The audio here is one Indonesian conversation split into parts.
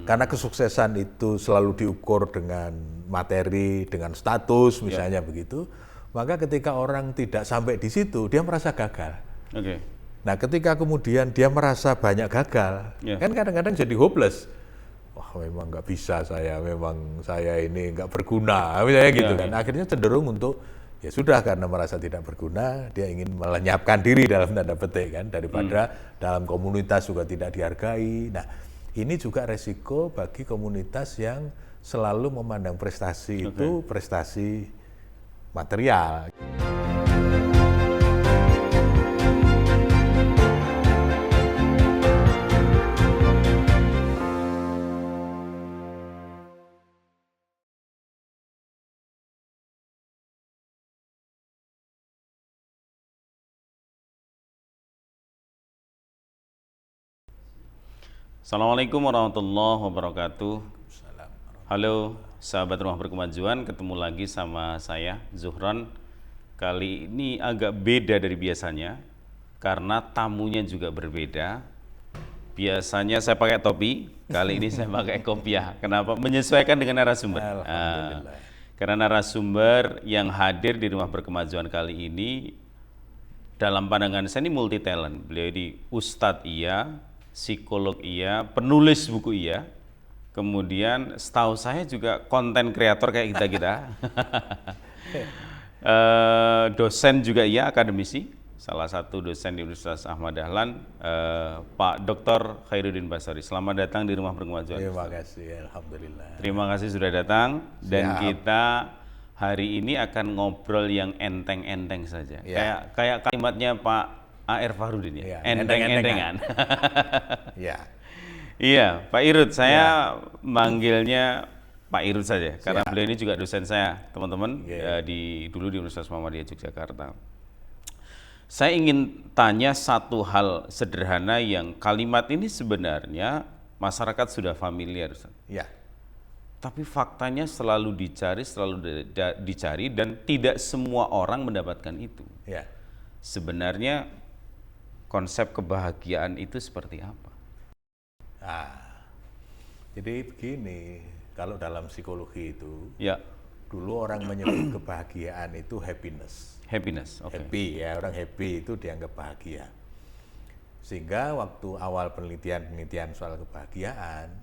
Karena kesuksesan itu selalu diukur dengan materi, dengan status misalnya begitu. Maka ketika orang tidak sampai di situ, dia merasa gagal. Nah, ketika kemudian dia merasa banyak gagal, kan kadang-kadang jadi hopeless. Wah, memang nggak bisa memang saya ini nggak berguna, misalnya gitu kan. Akhirnya cenderung untuk ya sudah, karena merasa tidak berguna, dia ingin melenyapkan diri dalam tanda petik kan, daripada dalam komunitas juga tidak dihargai. Nah, ini juga resiko bagi komunitas yang selalu memandang prestasi itu prestasi material. Assalamualaikum warahmatullahi wabarakatuh. Halo sahabat Rumah Berkemajuan, ketemu lagi sama saya Zuhron. Kali ini agak beda dari biasanya karena tamunya juga berbeda. Biasanya saya pakai topi, kali ini saya pakai kopiah. Kenapa? Menyesuaikan dengan narasumber. Karena narasumber yang hadir di Rumah Berkemajuan kali ini dalam pandangan saya ini multi talent. Beliau ini ustadz iya, psikolog iya, penulis buku iya, kemudian setahu saya juga konten kreator kayak kita-kita. Dosen juga iya, akademisi, salah satu dosen di Universitas Ahmad Dahlan, Pak Dr. Khairuddin Basari. Selamat datang di Rumah Berkemajuan. Terima kasih, alhamdulillah. Terima kasih sudah datang, dan kita hari ini akan ngobrol yang enteng-enteng saja. Kayak kalimatnya Pak A.R. Fahrudin ya, enteng-entengan. Iya, Pak Irud, saya manggilnya Pak Irud saja, karena beliau ini juga dosen saya, teman-teman, dulu di Universitas Muhammadiyah Yogyakarta. Saya ingin tanya satu hal sederhana yang kalimat ini sebenarnya masyarakat sudah familiar, Ustaz. Tapi faktanya selalu dicari dan tidak semua orang mendapatkan itu. Sebenarnya konsep kebahagiaan itu seperti apa? Jadi begini, kalau dalam psikologi itu, dulu orang menyebut kebahagiaan itu happiness. Happy ya, orang happy itu dianggap bahagia. Sehingga waktu awal penelitian soal kebahagiaan,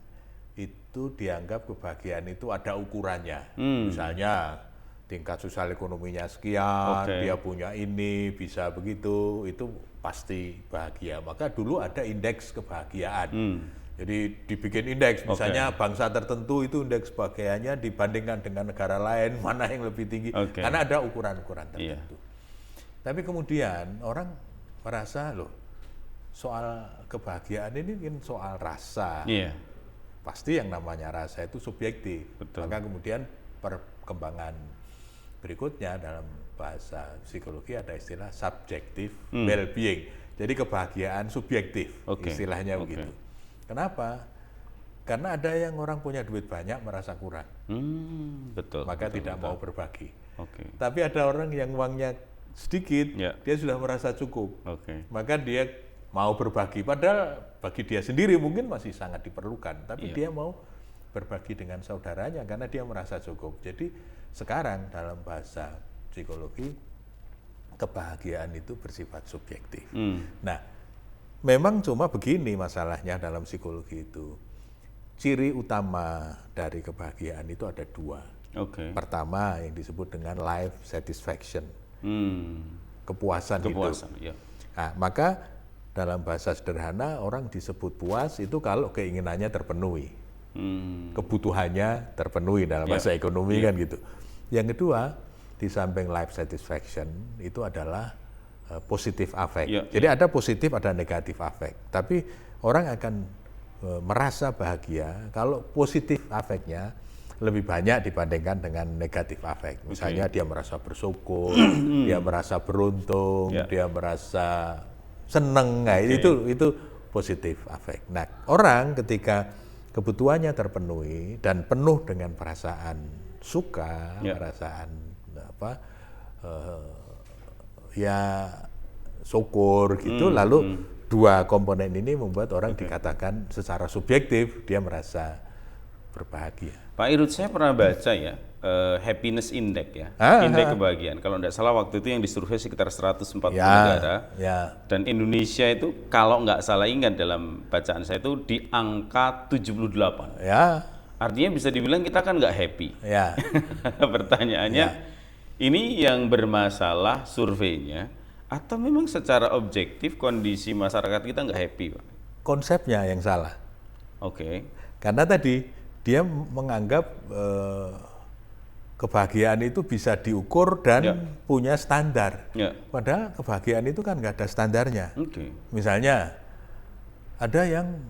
itu dianggap kebahagiaan itu ada ukurannya. Misalnya tingkat sosial ekonominya sekian, dia punya ini, bisa begitu, itu pasti bahagia. Maka dulu ada indeks kebahagiaan. Jadi dibikin indeks, misalnya bangsa tertentu itu indeks kebahagiaannya dibandingkan dengan negara lain, mana yang lebih tinggi. Karena ada ukuran-ukuran tertentu. Tapi kemudian orang merasa, loh, soal kebahagiaan ini kan soal rasa. Pasti yang namanya rasa itu subjektif. Maka kemudian perkembangan berikutnya dalam bahasa psikologi ada istilah subjective well-being. Jadi kebahagiaan subjektif, istilahnya begitu. Kenapa? Karena ada yang orang punya duit banyak merasa kurang, maka tidak mau berbagi. Tapi ada orang yang uangnya sedikit, dia sudah merasa cukup, maka dia mau berbagi. Padahal bagi dia sendiri mungkin masih sangat diperlukan, tapi dia mau berbagi dengan saudaranya karena dia merasa cukup. Jadi sekarang dalam bahasa psikologi, kebahagiaan itu bersifat subjektif. Nah, memang cuma begini masalahnya dalam psikologi itu. Ciri utama dari kebahagiaan itu ada dua. Pertama yang disebut dengan life satisfaction, kepuasan hidup. Nah, maka dalam bahasa sederhana orang disebut puas itu kalau keinginannya terpenuhi, kebutuhannya terpenuhi dalam bahasa ekonomi kan gitu. Yang kedua, di samping life satisfaction itu adalah positif affect. Jadi ada positif, ada negatif affect. Tapi orang akan merasa bahagia kalau positif affect-nya lebih banyak dibandingkan dengan negatif affect. Misalnya dia merasa bersyukur, dia merasa beruntung, dia merasa seneng. Nah, itu positif affect. Nah, orang ketika kebutuhannya terpenuhi dan penuh dengan perasaan suka, perasaan ya syukur gitu, lalu dua komponen ini membuat orang dikatakan secara subjektif dia merasa berbahagia. Pak Irut, saya pernah baca ya, happiness index ya, indeks kebahagiaan. Kalau tidak salah waktu itu yang disurvei sekitar 140 negara. Dan Indonesia itu kalau nggak salah ingat dalam bacaan saya itu di angka 78. Ya. Artinya bisa dibilang kita kan nggak happy. Ya. Pertanyaannya, ini yang bermasalah surveinya atau memang secara objektif kondisi masyarakat kita nggak happy, Pak? Konsepnya yang salah. Oke. Karena tadi dia menganggap kebahagiaan itu bisa diukur dan punya standar. Padahal kebahagiaan itu kan nggak ada standarnya. Misalnya ada yang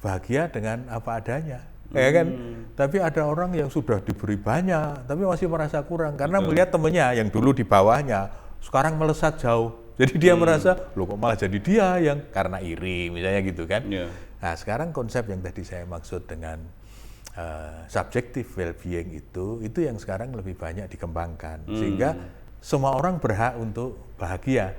bahagia dengan apa adanya, ya kan? Tapi ada orang yang sudah diberi banyak, tapi masih merasa kurang karena melihat temennya yang dulu di bawahnya sekarang melesat jauh. Jadi dia merasa, loh kok malah jadi dia yang karena iri, misalnya gitu kan? Nah sekarang konsep yang tadi saya maksud dengan subjective well-being itu yang sekarang lebih banyak dikembangkan sehingga semua orang berhak untuk bahagia,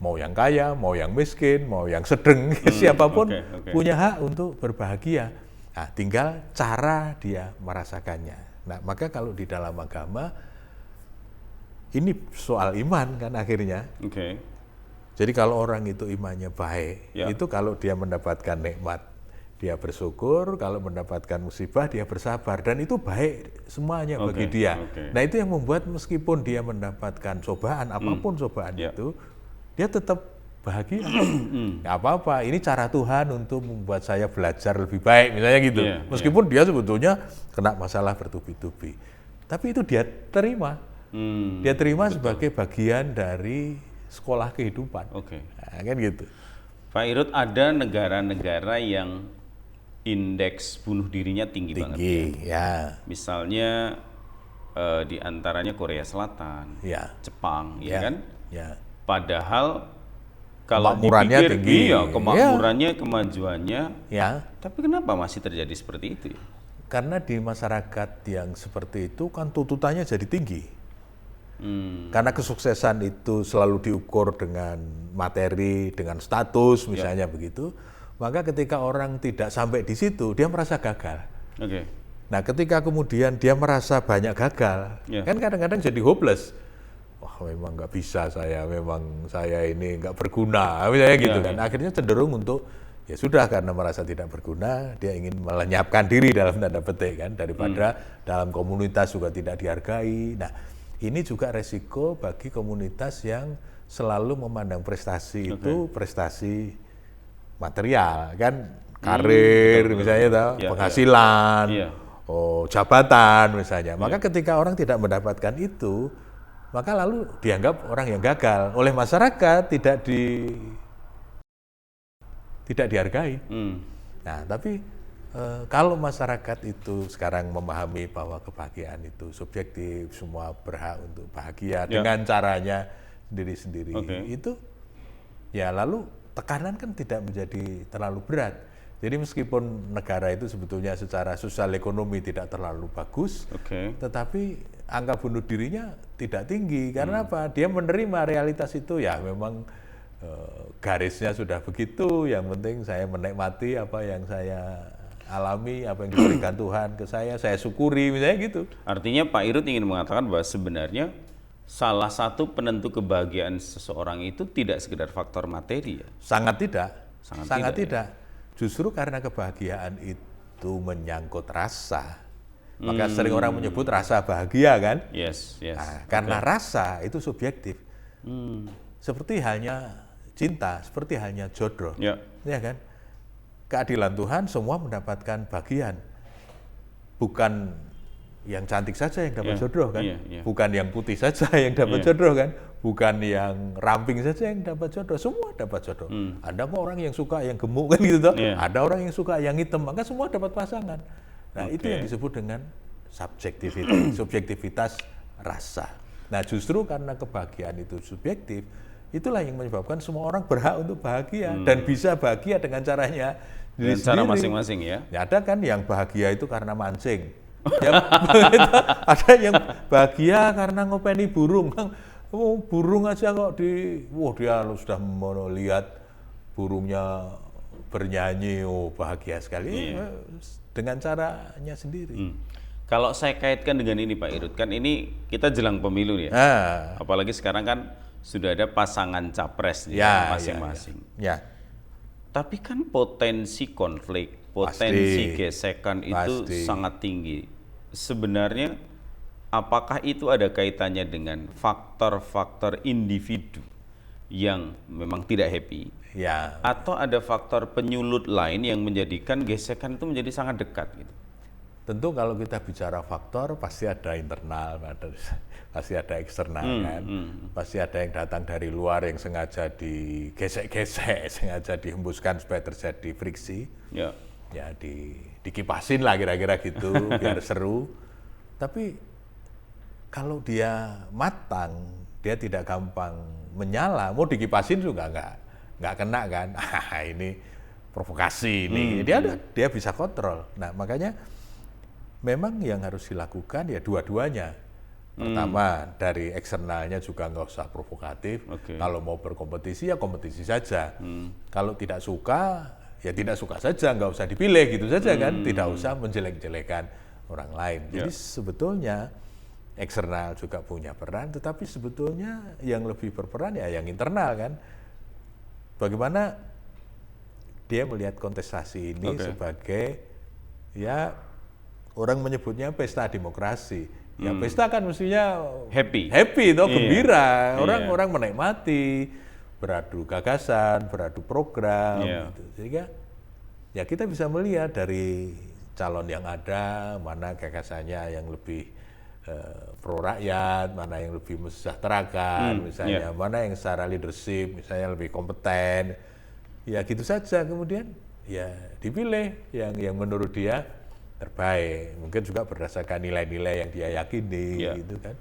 mau yang kaya, mau yang miskin, mau yang sedang, siapapun punya hak untuk berbahagia. Nah, tinggal cara dia merasakannya. Nah, maka kalau di dalam agama ini soal iman kan akhirnya. Jadi kalau orang itu imannya baik, itu kalau dia mendapatkan nikmat dia bersyukur, kalau mendapatkan musibah dia bersabar, dan itu baik semuanya bagi dia. Nah itu yang membuat meskipun dia mendapatkan cobaan, apapun cobaan itu, dia tetap bahagia. Nggak apa-apa, ini cara Tuhan untuk membuat saya belajar lebih baik, misalnya gitu. Meskipun dia sebetulnya kena masalah bertubi-tubi, tapi itu dia terima. Dia terima sebagai bagian dari sekolah kehidupan. Nah, kan gitu. Pak Irut, ada negara-negara yang indeks bunuh dirinya tinggi banget ya. Misalnya di antaranya Korea Selatan, Jepang, ya kan? Padahal kalau kemakmurannya tinggi, kemakmurannya, kemajuannya, tapi kenapa masih terjadi seperti itu ya? Karena di masyarakat yang seperti itu kan tuntutannya jadi tinggi. Karena kesuksesan itu selalu diukur dengan materi, dengan status, misalnya begitu. Maka ketika orang tidak sampai di situ, dia merasa gagal. Nah, ketika kemudian dia merasa banyak gagal, kan kadang-kadang jadi hopeless. Wah, memang nggak bisa saya, memang saya ini nggak berguna, misalnya gitu kan. Akhirnya cenderung untuk, ya sudah, karena merasa tidak berguna, dia ingin melenyapkan diri dalam tanda petik kan, daripada dalam komunitas juga tidak dihargai. Nah, ini juga resiko bagi komunitas yang selalu memandang prestasi itu prestasi material kan, karir misalnya, penghasilan, jabatan misalnya. Maka ketika orang tidak mendapatkan itu, maka lalu dianggap orang yang gagal oleh masyarakat, tidak dihargai. Nah, tapi kalau masyarakat itu sekarang memahami bahwa kebahagiaan itu subjektif, semua berhak untuk bahagia dengan caranya sendiri-sendiri, itu ya lalu tekanan kan tidak menjadi terlalu berat. Jadi meskipun negara itu sebetulnya secara sosial ekonomi tidak terlalu bagus, tetapi angka bunuh dirinya tidak tinggi. Karena apa? Dia menerima realitas itu, ya memang garisnya sudah begitu, yang penting saya menikmati apa yang saya alami, apa yang diberikan Tuhan ke saya syukuri, misalnya gitu. Artinya Pak Irut ingin mengatakan bahwa sebenarnya salah satu penentu kebahagiaan seseorang itu tidak sekedar faktor materi ya? Sangat tidak. Sangat tidak. Justru karena kebahagiaan itu menyangkut rasa. Maka sering orang menyebut rasa bahagia kan? Nah, karena rasa itu subjektif. Seperti halnya cinta, seperti halnya jodoh. Ya kan? Keadilan Tuhan semua mendapatkan bagian. Bukan yang cantik saja yang dapat jodoh kan, bukan yang putih saja yang dapat jodoh kan, bukan yang ramping saja yang dapat jodoh, semua dapat jodoh. Ada kok orang yang suka yang gemuk kan gitu toh, ada orang yang suka yang hitam, maka semua dapat pasangan. Nah itu yang disebut dengan subjektivitas rasa. Nah justru karena kebahagiaan itu subjektif, itulah yang menyebabkan semua orang berhak untuk bahagia dan bisa bahagia dengan caranya dengan cara masing-masing ya. Ada kan yang bahagia itu karena mancing. Ya, ada yang bahagia karena ngopeni burung. Burung aja kok dia sudah melihat burungnya bernyanyi, oh bahagia sekali, dengan caranya sendiri. Kalau saya kaitkan dengan ini Pak Irut, kan ini kita jelang pemilu ya, apalagi sekarang kan sudah ada pasangan capres masing-masing. Ya. Tapi kan potensi konflik, potensi gesekan itu sangat tinggi. Sebenarnya apakah itu ada kaitannya dengan faktor-faktor individu yang memang tidak happy? Ya. Atau ada faktor penyulut lain yang menjadikan gesekan itu menjadi sangat dekat gitu? Tentu kalau kita bicara faktor pasti ada internal, pasti ada eksternal kan. Pasti ada yang datang dari luar yang sengaja digesek-gesek, sengaja dihembuskan supaya terjadi friksi. Ya dikipasin lah kira-kira gitu biar seru. Tapi kalau dia matang, dia tidak gampang menyala, mau dikipasin juga nggak kena kan. Ini provokasi ini. Dia bisa kontrol. Nah, makanya memang yang harus dilakukan ya dua-duanya. Pertama, dari eksternalnya juga nggak usah provokatif. Kalau mau berkompetisi ya kompetisi saja. Kalau tidak suka ya tidak suka saja, nggak usah dipilih gitu saja kan. Tidak usah menjelek-jelekan orang lain. Jadi sebetulnya eksternal juga punya peran, tetapi sebetulnya yang lebih berperan ya yang internal kan. Bagaimana dia melihat kontestasi ini sebagai ya orang menyebutnya pesta demokrasi. Ya pesta kan mestinya happy toh, gembira. Orang menikmati, beradu gagasan, beradu program gitu. Sehingga ya kita bisa melihat dari calon yang ada, mana gagasannya yang lebih pro rakyat, mana yang lebih mesejahterakan misalnya, mana yang secara leadership misalnya lebih kompeten. Ya gitu saja, kemudian ya dipilih yang menurut dia terbaik, mungkin juga berdasarkan nilai-nilai yang dia yakini gitu kan,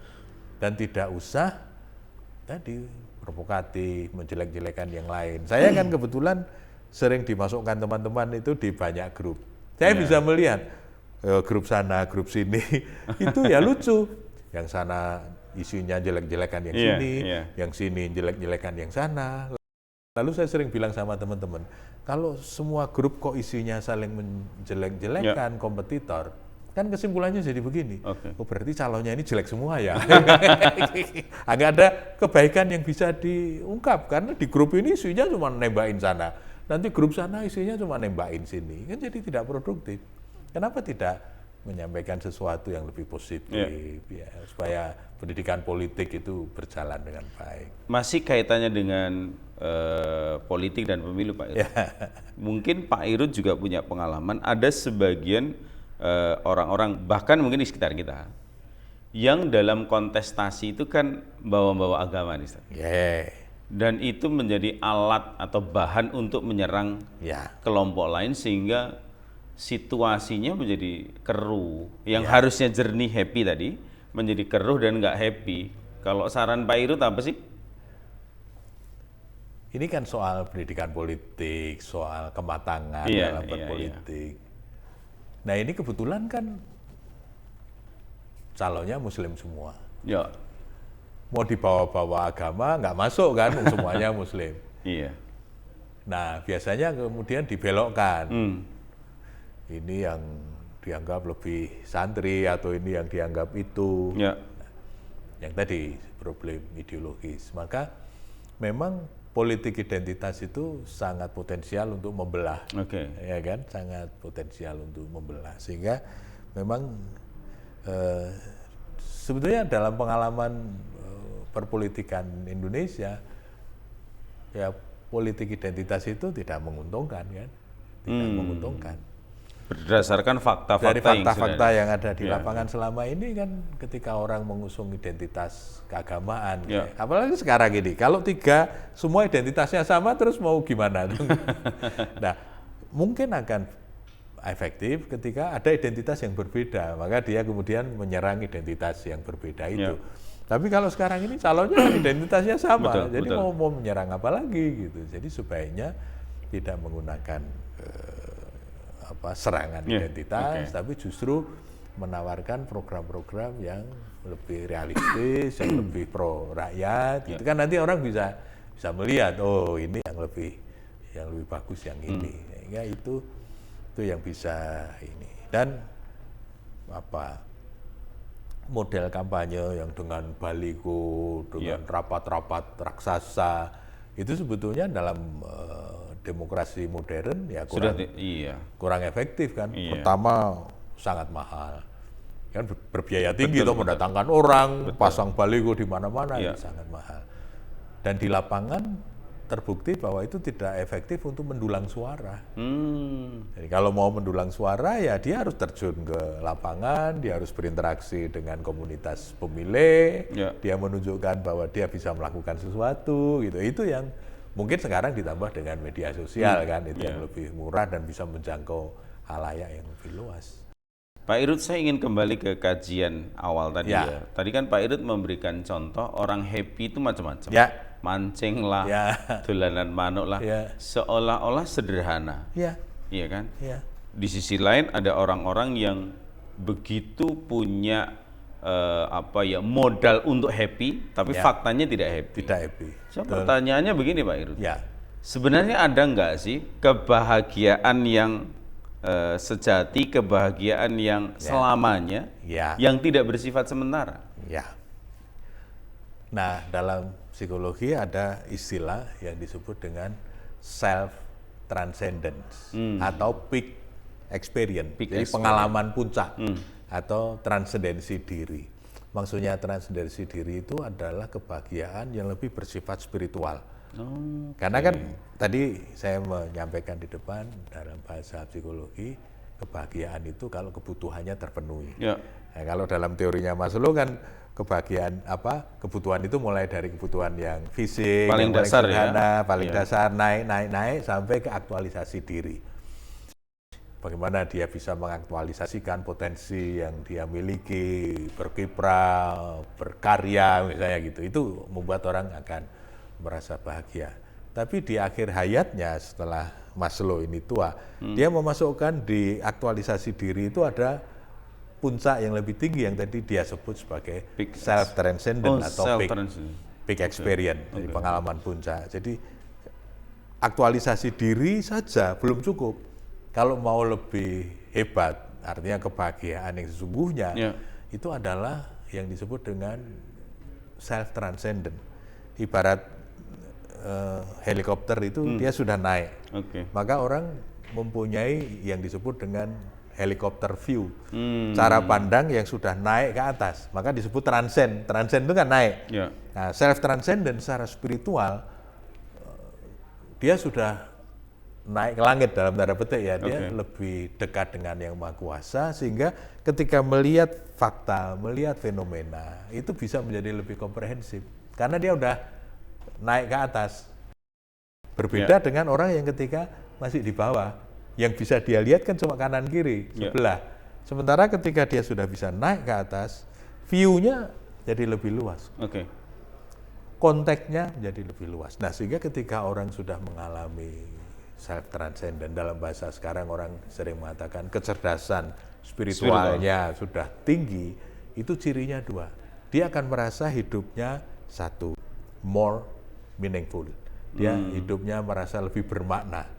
dan tidak usah tadi provokatif menjelek-jelekan yang lain. Saya kan kebetulan sering dimasukkan teman-teman itu di banyak grup, saya bisa melihat grup sana grup sini itu ya lucu, yang sana isunya jelek-jelekan yang sini, yang sini jelek-jelekan yang sana. Lalu saya sering bilang sama teman-teman, kalau semua grup kok isinya saling menjelek-jelekan kompetitor, kan kesimpulannya jadi begini. Oh berarti calonnya ini jelek semua ya. Nggak ada kebaikan yang bisa diungkap, karena di grup ini isunya cuma nembakin sana, nanti grup sana isunya cuma nembakin sini, kan jadi tidak produktif. Kenapa tidak menyampaikan sesuatu yang lebih positif ya, supaya pendidikan politik itu berjalan dengan baik. Masih kaitannya dengan politik dan pemilu Pak Irut. Mungkin Pak Irut juga punya pengalaman, ada sebagian orang-orang bahkan mungkin di sekitar kita yang dalam kontestasi itu kan bawa-bawa agama nih Ustaz. Dan itu menjadi alat atau bahan untuk menyerang kelompok lain, sehingga situasinya menjadi keruh. Yang harusnya jernih happy tadi menjadi keruh dan nggak happy. Kalau saran Pak Irut apa sih? Ini kan soal pendidikan politik, soal kematangan dalam berpolitik. Nah ini kebetulan kan calonnya Muslim semua. Mau dibawa-bawa agama nggak masuk kan, semuanya Muslim. Nah biasanya kemudian dibelokkan. Ini yang dianggap lebih santri atau ini yang dianggap itu. Yang tadi problem ideologis. Maka memang politik identitas itu sangat potensial untuk membelah, ya kan? Sangat potensial untuk membelah. Sehingga memang sebetulnya dalam pengalaman perpolitikan Indonesia, ya politik identitas itu tidak menguntungkan kan? Tidak menguntungkan. Berdasarkan fakta-fakta dari fakta-fakta yang ada di lapangan selama ini kan, ketika orang mengusung identitas keagamaan, apalagi sekarang ini, kalau semua identitasnya sama terus mau gimana? Nah, mungkin akan efektif ketika ada identitas yang berbeda, maka dia kemudian menyerang identitas yang berbeda itu. Tapi kalau sekarang ini calonnya identitasnya sama, jadi mau menyerang apa lagi gitu. Jadi sebaiknya tidak menggunakan serangan identitas, tapi justru menawarkan program-program yang lebih realistis, yang lebih pro rakyat. Gitu kan nanti orang bisa melihat, oh ini yang lebih yang lebih bagus yang ini. Sehingga itu yang bisa ini. Dan model kampanye yang dengan baligo, dengan rapat-rapat raksasa, itu sebetulnya dalam demokrasi modern ya kurang efektif kan. Pertama sangat mahal, kan berbiaya tinggi tuh mendatangkan orang, pasang baligo di mana-mana, sangat mahal. Dan di lapangan terbukti bahwa itu tidak efektif untuk mendulang suara. Jadi kalau mau mendulang suara ya dia harus terjun ke lapangan, dia harus berinteraksi dengan komunitas pemilih, dia menunjukkan bahwa dia bisa melakukan sesuatu gitu. Itu yang mungkin sekarang ditambah dengan media sosial kan, itu yang lebih murah dan bisa menjangkau khalayak yang lebih luas. Pak Irut, saya ingin kembali ke kajian awal tadi ya. Tadi kan Pak Irut memberikan contoh orang happy itu macam-macam. Mancing lah, dolanan manuk lah, seolah-olah sederhana. Iya kan? Di sisi lain ada orang-orang yang begitu punya modal untuk happy, tapi faktanya tidak happy. Tidak happy. So, pertanyaannya begini Pak Irut. Sebenarnya ada nggak sih kebahagiaan yang sejati, kebahagiaan yang selamanya, yang tidak bersifat sementara? Nah, dalam psikologi ada istilah yang disebut dengan self transcendence atau peak experience, jadi pengalaman puncak atau transendensi diri. Maksudnya transendensi diri itu adalah kebahagiaan yang lebih bersifat spiritual. Karena kan tadi saya menyampaikan di depan dalam bahasa psikologi, kebahagiaan itu kalau kebutuhannya terpenuhi. Nah, kalau dalam teorinya Maslow kan kebutuhan itu mulai dari kebutuhan yang fisik, paling dasar sederhana, paling dasar, naik sampai ke aktualisasi diri. Bagaimana dia bisa mengaktualisasikan potensi yang dia miliki, berkiprah, berkarya misalnya gitu. Itu membuat orang akan merasa bahagia. Tapi di akhir hayatnya setelah Maslow ini tua, dia memasukkan di aktualisasi diri itu ada puncak yang lebih tinggi yang tadi dia sebut sebagai self transcendent atau peak experience, jadi pengalaman puncak. Jadi aktualisasi diri saja belum cukup. Kalau mau lebih hebat, artinya kebahagiaan yang sesungguhnya, itu adalah yang disebut dengan self transcendent. Ibarat helikopter itu dia sudah naik, maka orang mempunyai yang disebut dengan helikopter view, cara pandang yang sudah naik ke atas, maka disebut transcend. Transcend itu kan naik. Nah, self transcendent secara spiritual dia sudah naik ke langit dalam tanda petik ya, dia lebih dekat dengan yang Maha Kuasa, sehingga ketika melihat fakta, melihat fenomena itu bisa menjadi lebih komprehensif karena dia udah naik ke atas. Berbeda dengan orang yang ketika masih di bawah, yang bisa dia lihat kan cuma kanan kiri sebelah. Sementara ketika dia sudah bisa naik ke atas, view-nya jadi lebih luas. Konteksnya jadi lebih luas. Nah, sehingga ketika orang sudah mengalami self transcendent, dalam bahasa sekarang orang sering mengatakan kecerdasan spiritualnya sudah tinggi, itu cirinya dua. Dia akan merasa hidupnya satu, more meaningful. Dia hidupnya merasa lebih bermakna.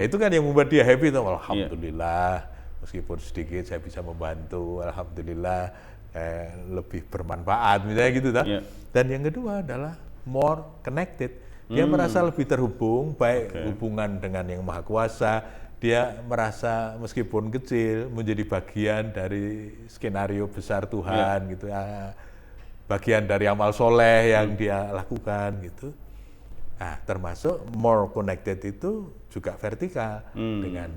Itu kan yang membuat dia happy tuh. Alhamdulillah, meskipun sedikit saya bisa membantu, alhamdulillah lebih bermanfaat misalnya gitu kan. Dan yang kedua adalah more connected. Dia merasa lebih terhubung, baik hubungan dengan yang Maha Kuasa, dia merasa meskipun kecil menjadi bagian dari skenario besar Tuhan gitu, bagian dari amal soleh yang dia lakukan gitu. Nah, termasuk more connected itu juga vertikal dengan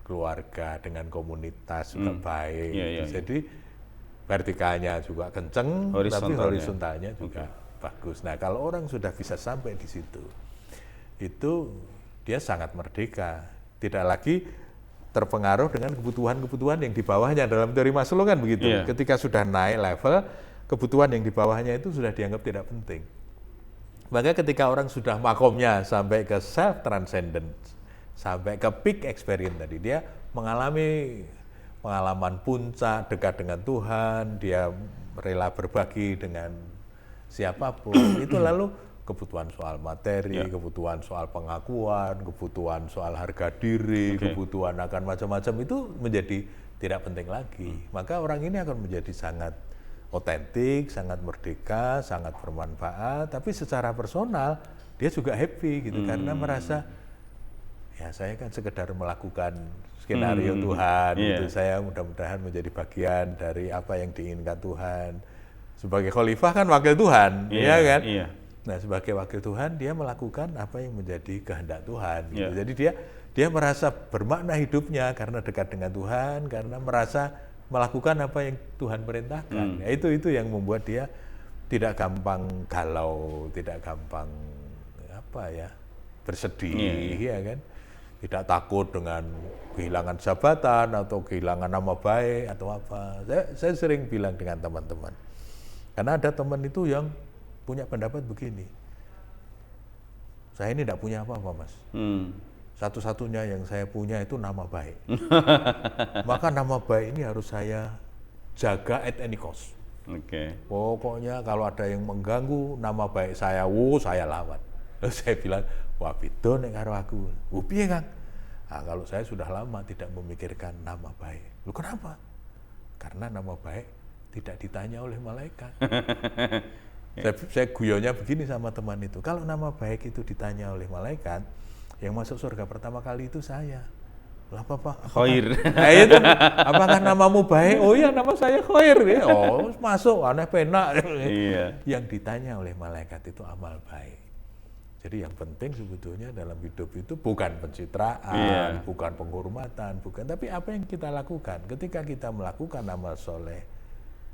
keluarga, dengan komunitas juga baik. Jadi vertikalnya juga kenceng, tapi horizontalnya juga bagus. Nah, kalau orang sudah bisa sampai di situ, itu dia sangat merdeka, tidak lagi terpengaruh dengan kebutuhan-kebutuhan yang di bawahnya. Dalam teori Maslow kan begitu. Ketika sudah naik level, kebutuhan yang di bawahnya itu sudah dianggap tidak penting. Maka ketika orang sudah makomnya sampai ke self transcendence, sampai ke peak experience tadi, dia mengalami pengalaman puncak, dekat dengan Tuhan, dia rela berbagi dengan siapapun, itu lalu kebutuhan soal materi, kebutuhan soal pengakuan, kebutuhan soal harga diri, kebutuhan akan macam-macam itu menjadi tidak penting lagi. Maka orang ini akan menjadi sangat otentik, sangat merdeka, sangat bermanfaat, tapi secara personal dia juga happy gitu karena merasa ya saya kan sekedar melakukan skenario Tuhan gitu. Saya mudah-mudahan menjadi bagian dari apa yang diinginkan Tuhan. Sebagai khalifah kan wakil Tuhan, ya kan? Nah, sebagai wakil Tuhan dia melakukan apa yang menjadi kehendak Tuhan gitu. Jadi dia merasa bermakna hidupnya karena dekat dengan Tuhan, karena merasa melakukan apa yang Tuhan perintahkan. Ya, itu yang membuat dia tidak gampang galau, tidak gampang bersedih, ya kan? Tidak takut dengan kehilangan jabatan atau kehilangan nama baik atau apa. Saya sering bilang dengan teman-teman, karena ada teman itu yang punya pendapat begini, saya ini tidak punya apa-apa, Mas. Satu-satunya yang saya punya itu nama baik. Maka nama baik ini harus saya jaga at any cost. Pokoknya kalau ada yang mengganggu nama baik saya, saya lawan. Lalu saya bilang, wah beda nek karo aku. Piye, Kang? Nah, kalau saya sudah lama tidak memikirkan nama baik. Loh kenapa? Karena nama baik tidak ditanya oleh malaikat. Saya guyonnya begini sama teman itu, kalau nama baik itu ditanya oleh malaikat, yang masuk surga pertama kali itu saya. Lah apa? Khair. Nah, itu, apakah namamu baik? Oh iya, nama saya Khair. Oh, masuk, aneh penak. Yang ditanya oleh malaikat itu amal baik. Jadi yang penting sebetulnya dalam hidup itu bukan pencitraan, bukan penghormatan, tapi apa yang kita lakukan. Ketika kita melakukan amal soleh,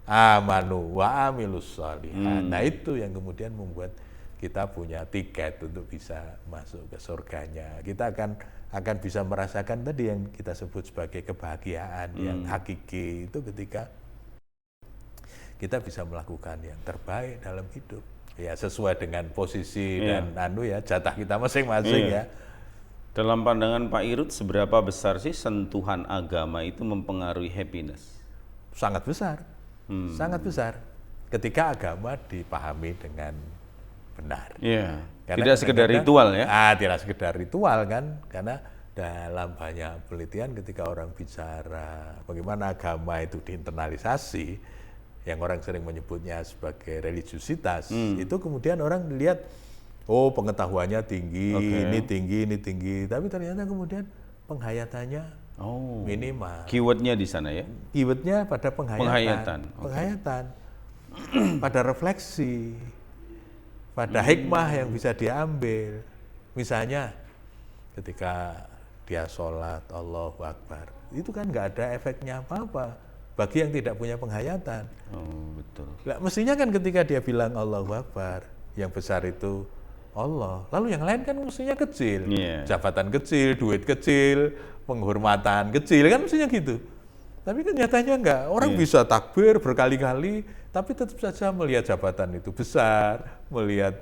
amanu wa amilus sholihat. Nah itu yang kemudian membuat kita punya tiket untuk bisa masuk ke surganya. Kita akan bisa merasakan tadi yang kita sebut sebagai kebahagiaan yang hakiki itu ketika kita bisa melakukan yang terbaik dalam hidup. Ya sesuai dengan posisi dan jatah kita masing-masing ya. Dalam pandangan Pak Irut, seberapa besar sih sentuhan agama itu mempengaruhi happiness? Sangat besar. Sangat besar ketika agama dipahami dengan benar. Tidak sekedar ritual ya? Tidak sekedar ritual kan, karena dalam banyak penelitian ketika orang bicara bagaimana agama itu diinternalisasi, yang orang sering menyebutnya sebagai religiusitas, itu kemudian orang lihat, oh pengetahuannya tinggi, ini tinggi, tapi ternyata kemudian penghayatannya minimal. Keywordnya di sana ya? Keywordnya pada penghayatan. Pada refleksi, pada hikmah yang bisa diambil. Misalnya ketika dia sholat Allahu Akbar, itu kan nggak ada efeknya apa-apa bagi yang tidak punya penghayatan. Betul. Nah, mestinya kan ketika dia bilang Allahu Akbar, yang besar itu Allah, lalu yang lain kan mestinya kecil, jabatan kecil, duit kecil, penghormatan kecil, kan mestinya gitu. Tapi kan nyatanya enggak, orang bisa takbir berkali-kali, tapi tetap saja melihat jabatan itu besar, melihat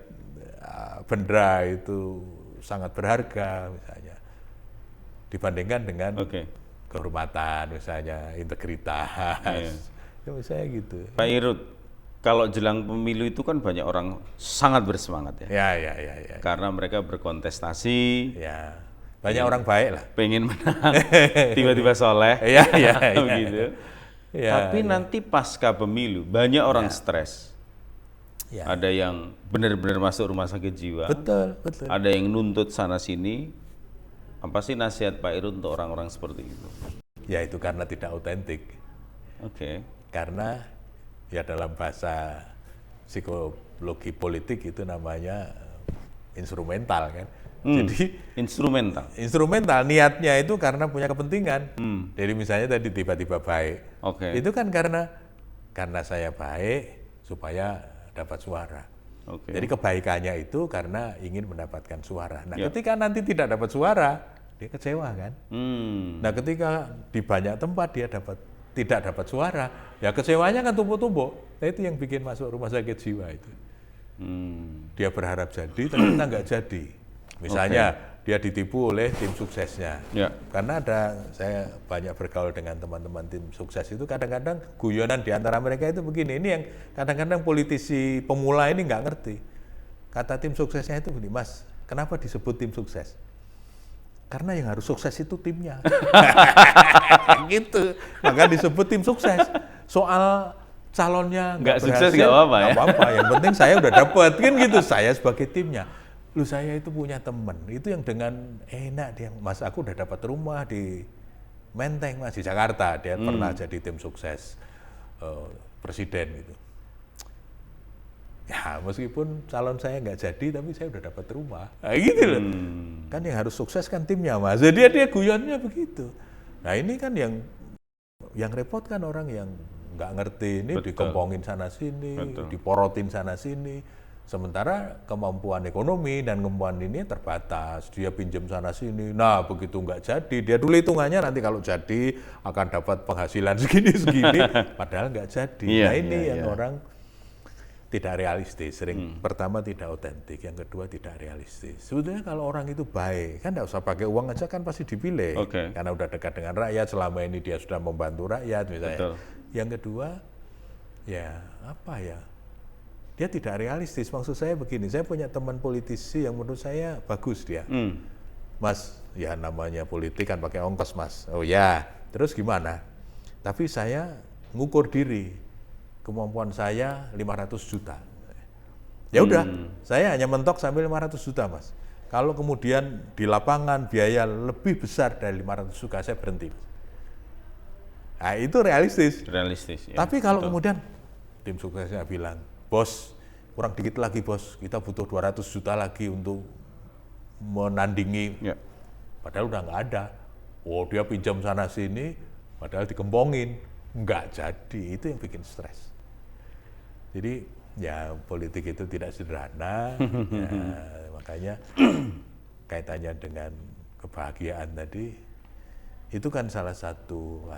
benda itu sangat berharga misalnya, dibandingkan dengan kehormatan misalnya, integritas, ya misalnya gitu. Pak Irut, kalau jelang pemilu itu kan banyak orang sangat bersemangat ya. Karena mereka berkontestasi. Banyak orang baik lah. Pengen menang, tiba-tiba soleh. Gitu. Tapi nanti pasca pemilu banyak orang stres. Ada yang benar-benar masuk rumah sakit jiwa. Betul. Ada yang nuntut sana sini. Apa sih nasihat Pak Irut untuk orang-orang seperti itu? Ya itu karena tidak otentik. Karena ya dalam bahasa psikologi politik itu namanya instrumental kan. Jadi instrumental niatnya itu karena punya kepentingan. Jadi misalnya tadi tiba-tiba baik. Itu kan karena saya baik supaya dapat suara. Jadi kebaikannya itu karena ingin mendapatkan suara. Nah, ketika nanti tidak dapat suara, dia kecewa kan. Nah, ketika di banyak tempat dia tidak dapat suara, ya kecewanya kan tumpuk-tumpuk. Nah, itu yang bikin masuk rumah sakit jiwa itu. Dia berharap jadi, ternyata nggak jadi. Misalnya dia ditipu oleh tim suksesnya. Karena saya banyak bergaul dengan teman-teman tim sukses itu, kadang-kadang guyonan di antara mereka itu begini, ini yang kadang-kadang politisi pemula ini nggak ngerti. kata tim suksesnya itu begini, Mas, kenapa disebut tim sukses? Karena yang harus sukses itu timnya. Gitu. Maka disebut tim sukses. Soal calonnya nggak sukses nggak apa-apa ya? Nggak apa-apa, yang penting saya udah dapet, kan gitu, saya sebagai timnya. Lu saya itu punya temen, itu yang dengan enak dia, Mas aku udah dapat rumah di Menteng Mas, di Jakarta, dia pernah jadi tim sukses presiden gitu. Ya meskipun calon saya nggak jadi, tapi saya udah dapat rumah, nah, gitu loh. Kan yang harus sukses kan timnya Mas, jadi dia guyonnya begitu. Nah ini kan yang repot kan orang yang nggak ngerti ini. Betul. Dikempongin sana sini, betul, diporotin sana sini. Sementara kemampuan ekonomi dan kemampuan ini terbatas, dia pinjam sana sini. Nah begitu nggak jadi, dia dulu hitungannya nanti kalau jadi akan dapat penghasilan segini, padahal nggak jadi. Nah ini yang orang tidak realistis, sering pertama tidak otentik, yang kedua tidak realistis. Sebetulnya kalau orang itu baik, kan nggak usah pakai uang aja kan pasti dipilih, karena udah dekat dengan rakyat, selama ini dia sudah membantu rakyat misalnya. Betul. Yang kedua, ya apa ya, dia tidak realistis. Maksud saya begini, saya punya teman politisi yang menurut saya bagus dia. Mas, ya namanya politik kan pakai ongkos Mas. Oh ya, terus gimana? Tapi saya ngukur diri, kemampuan saya 500 juta. Ya udah, saya hanya mentok sampai 500 juta Mas. Kalau kemudian di lapangan biaya lebih besar dari 500 juta, saya berhenti Mas. Nah itu realistis. Realistis. Ya, tapi kalau kemudian tim suksesnya bilang, bos kurang dikit lagi bos, kita butuh 200 juta lagi untuk menandingi. Ya. Padahal udah nggak ada. Oh dia pinjam sana sini, padahal dikempongin. Nggak jadi, itu yang bikin stres. Jadi ya politik itu tidak sederhana, ya, makanya kaitannya dengan kebahagiaan tadi, itu kan salah satu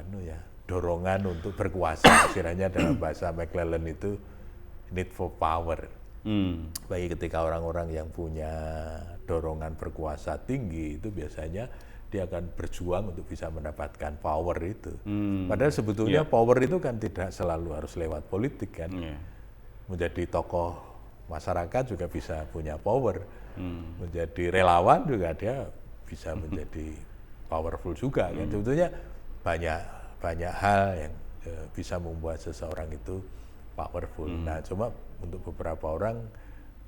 dorongan untuk berkuasa. Istilahnya dalam bahasa McClellan itu need for power. Bagi ketika orang-orang yang punya dorongan berkuasa tinggi itu biasanya dia akan berjuang untuk bisa mendapatkan power itu. Padahal sebetulnya power itu kan tidak selalu harus lewat politik kan. Menjadi tokoh masyarakat juga bisa punya power. Menjadi relawan juga dia bisa menjadi powerful juga kan. Sebetulnya banyak hal yang bisa membuat seseorang itu powerful. Nah, cuma untuk beberapa orang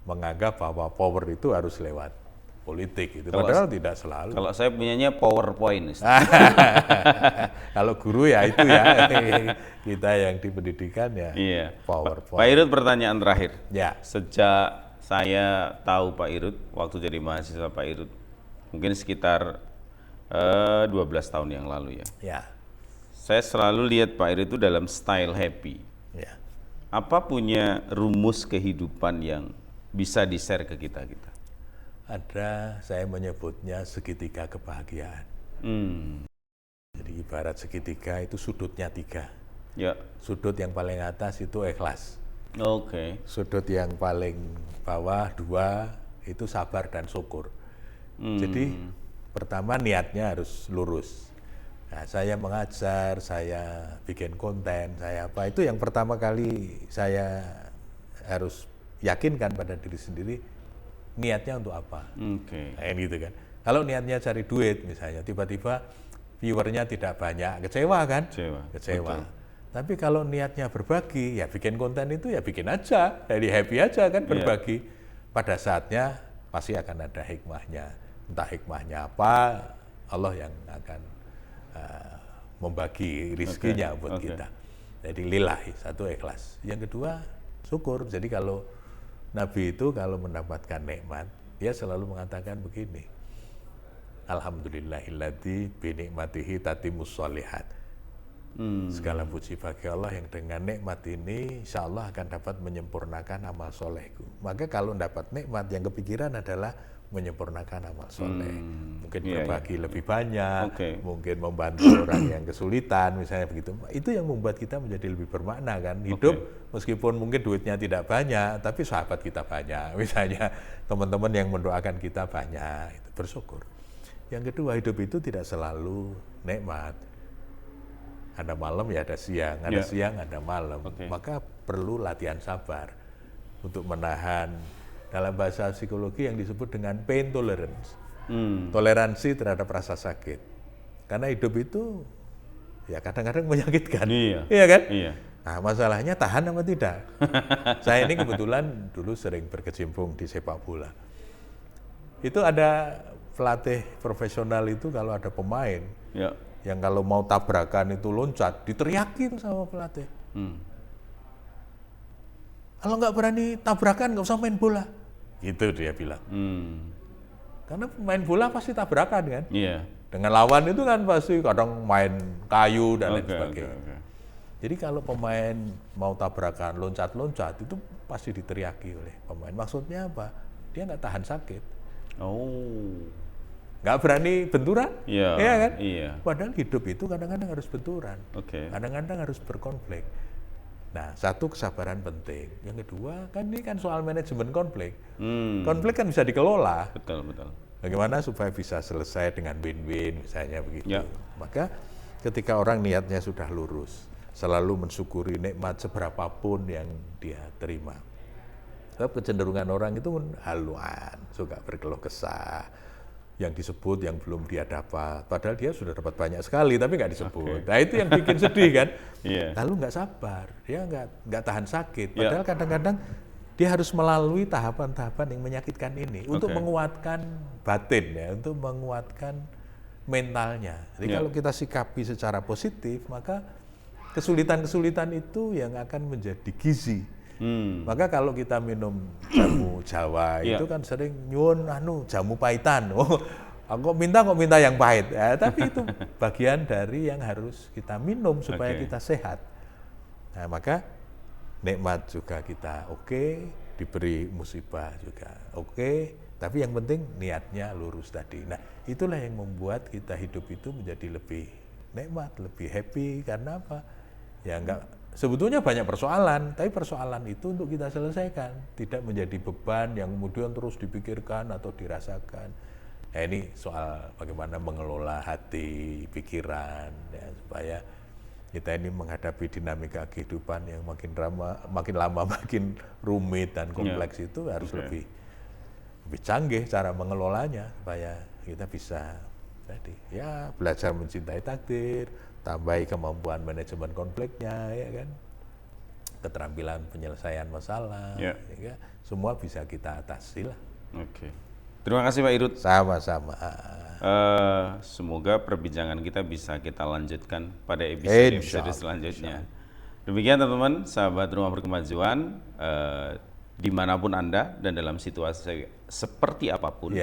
menganggap bahwa power itu harus lewat politik itu. Padahal tidak selalu. Kalau saya punyanya PowerPoint. Kalau guru ya itu ya. Kita yang di pendidikan ya PowerPoint. Pak Irut, pertanyaan terakhir. Ya. Sejak saya tahu Pak Irut, waktu jadi mahasiswa Pak Irut, mungkin sekitar 12 tahun yang lalu ya. Ya. Saya selalu lihat Pak Irut itu dalam style happy. Ya. Apa punya rumus kehidupan yang bisa di-share ke kita? Ada, saya menyebutnya segitiga kebahagiaan. Jadi ibarat segitiga itu sudutnya 3. Ya. Sudut yang paling atas itu ikhlas. Sudut yang paling bawah 2 itu sabar dan syukur. Jadi pertama niatnya harus lurus. Nah, saya mengajar, saya bikin konten, saya apa, itu yang pertama kali saya harus yakinkan pada diri sendiri, niatnya untuk apa. Nah, gitu kan. Kalau niatnya cari duit misalnya, tiba-tiba viewernya tidak banyak, kecewa kan? Kecewa. Tapi kalau niatnya berbagi, ya bikin konten itu ya bikin aja, jadi happy aja kan, berbagi. Pada saatnya pasti akan ada hikmahnya. Entah hikmahnya apa, Allah yang akan membagi rizkinya buat kita. Jadi lillahi, satu ikhlas. Yang kedua syukur. Jadi kalau Nabi itu kalau mendapatkan nikmat, dia selalu mengatakan begini, Alhamdulillahilladzi binikmatihi tatimmus sholihat. Segala puji bagi Allah yang dengan nikmat ini insya Allah akan dapat menyempurnakan amal solehku. Maka kalau dapat nikmat, yang kepikiran adalah menyempurnakan amal soleh. Mungkin berbagi lebih banyak, mungkin membantu orang yang kesulitan, misalnya begitu. Itu yang membuat kita menjadi lebih bermakna kan. Hidup meskipun mungkin duitnya tidak banyak, tapi sahabat kita banyak. Misalnya teman-teman yang mendoakan kita banyak, itu bersyukur. Yang kedua, hidup itu tidak selalu nikmat. Ada malam ya ada siang, ada siang ada malam. Maka perlu latihan sabar untuk menahan dalam bahasa psikologi yang disebut dengan pain tolerance. Toleransi terhadap rasa sakit. Karena hidup itu ya kadang-kadang menyakitkan. Iya kan? Iya. Nah, masalahnya tahan apa tidak? Saya ini kebetulan dulu sering berkecimpung di sepak bola. Itu ada pelatih profesional itu kalau ada pemain yang kalau mau tabrakan itu loncat, diteriakin sama pelatih. Kalau nggak berani tabrakan nggak usah main bola. Gitu dia bilang. Karena main bola pasti tabrakan kan. Dengan lawan itu kan pasti kadang main kayu dan lain sebagainya. Jadi kalau pemain mau tabrakan, loncat-loncat itu pasti diteriaki oleh pemain. Maksudnya apa? Dia nggak tahan sakit. Nggak berani benturan, ya kan? Padahal hidup itu kadang-kadang harus benturan, kadang-kadang harus berkonflik. Nah, satu kesabaran penting. Yang kedua, kan ini kan soal manajemen konflik. Konflik kan bisa dikelola. Betul. Bagaimana supaya bisa selesai dengan win-win, misalnya begitu. Maka ketika orang niatnya sudah lurus, selalu mensyukuri nikmat seberapapun yang dia terima. Sebab kecenderungan orang itu haluan, suka berkeluh kesah, yang disebut yang belum dia dapat. Padahal dia sudah dapat banyak sekali, tapi nggak disebut. Nah itu yang bikin sedih kan. Lalu nggak sabar, dia nggak tahan sakit. Padahal kadang-kadang dia harus melalui tahapan-tahapan yang menyakitkan ini untuk menguatkan batin ya, untuk menguatkan mentalnya. Jadi kalau kita sikapi secara positif, maka kesulitan-kesulitan itu yang akan menjadi gizi. Maka kalau kita minum jamu Jawa itu kan sering nyuwun jamu pahitan. Aku kok minta yang pahit. Tapi itu bagian dari yang harus kita minum supaya kita sehat. Nah, maka nikmat juga kita diberi musibah juga tapi yang penting niatnya lurus tadi. Nah, itulah yang membuat kita hidup itu menjadi lebih nikmat, lebih happy. Karena apa? Ya sebetulnya banyak persoalan, tapi persoalan itu untuk kita selesaikan, tidak menjadi beban yang kemudian terus dipikirkan atau dirasakan. Ya, ini soal bagaimana mengelola hati, pikiran, ya, supaya kita ini menghadapi dinamika kehidupan yang makin lama makin rumit dan kompleks itu harus lebih canggih cara mengelolanya, supaya kita bisa belajar mencintai takdir, tambahi kemampuan manajemen konfliknya, ya kan, keterampilan penyelesaian masalah, ya, semua bisa kita atasi lah. Terima kasih Pak Irut. Sama-sama. Semoga perbincangan kita bisa kita lanjutkan pada episode selanjutnya. Demikian teman-teman, sahabat Rumah Berkemajuan, dimanapun Anda dan dalam situasi seperti apapun.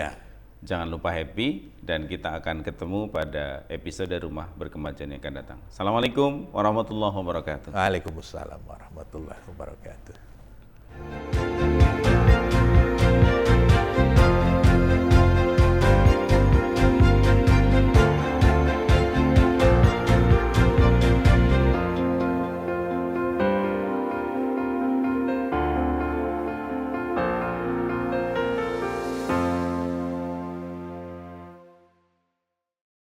Jangan lupa happy, dan kita akan ketemu pada episode Rumah Berkemajuan yang akan datang. Assalamualaikum warahmatullahi wabarakatuh. Waalaikumsalam warahmatullahi wabarakatuh.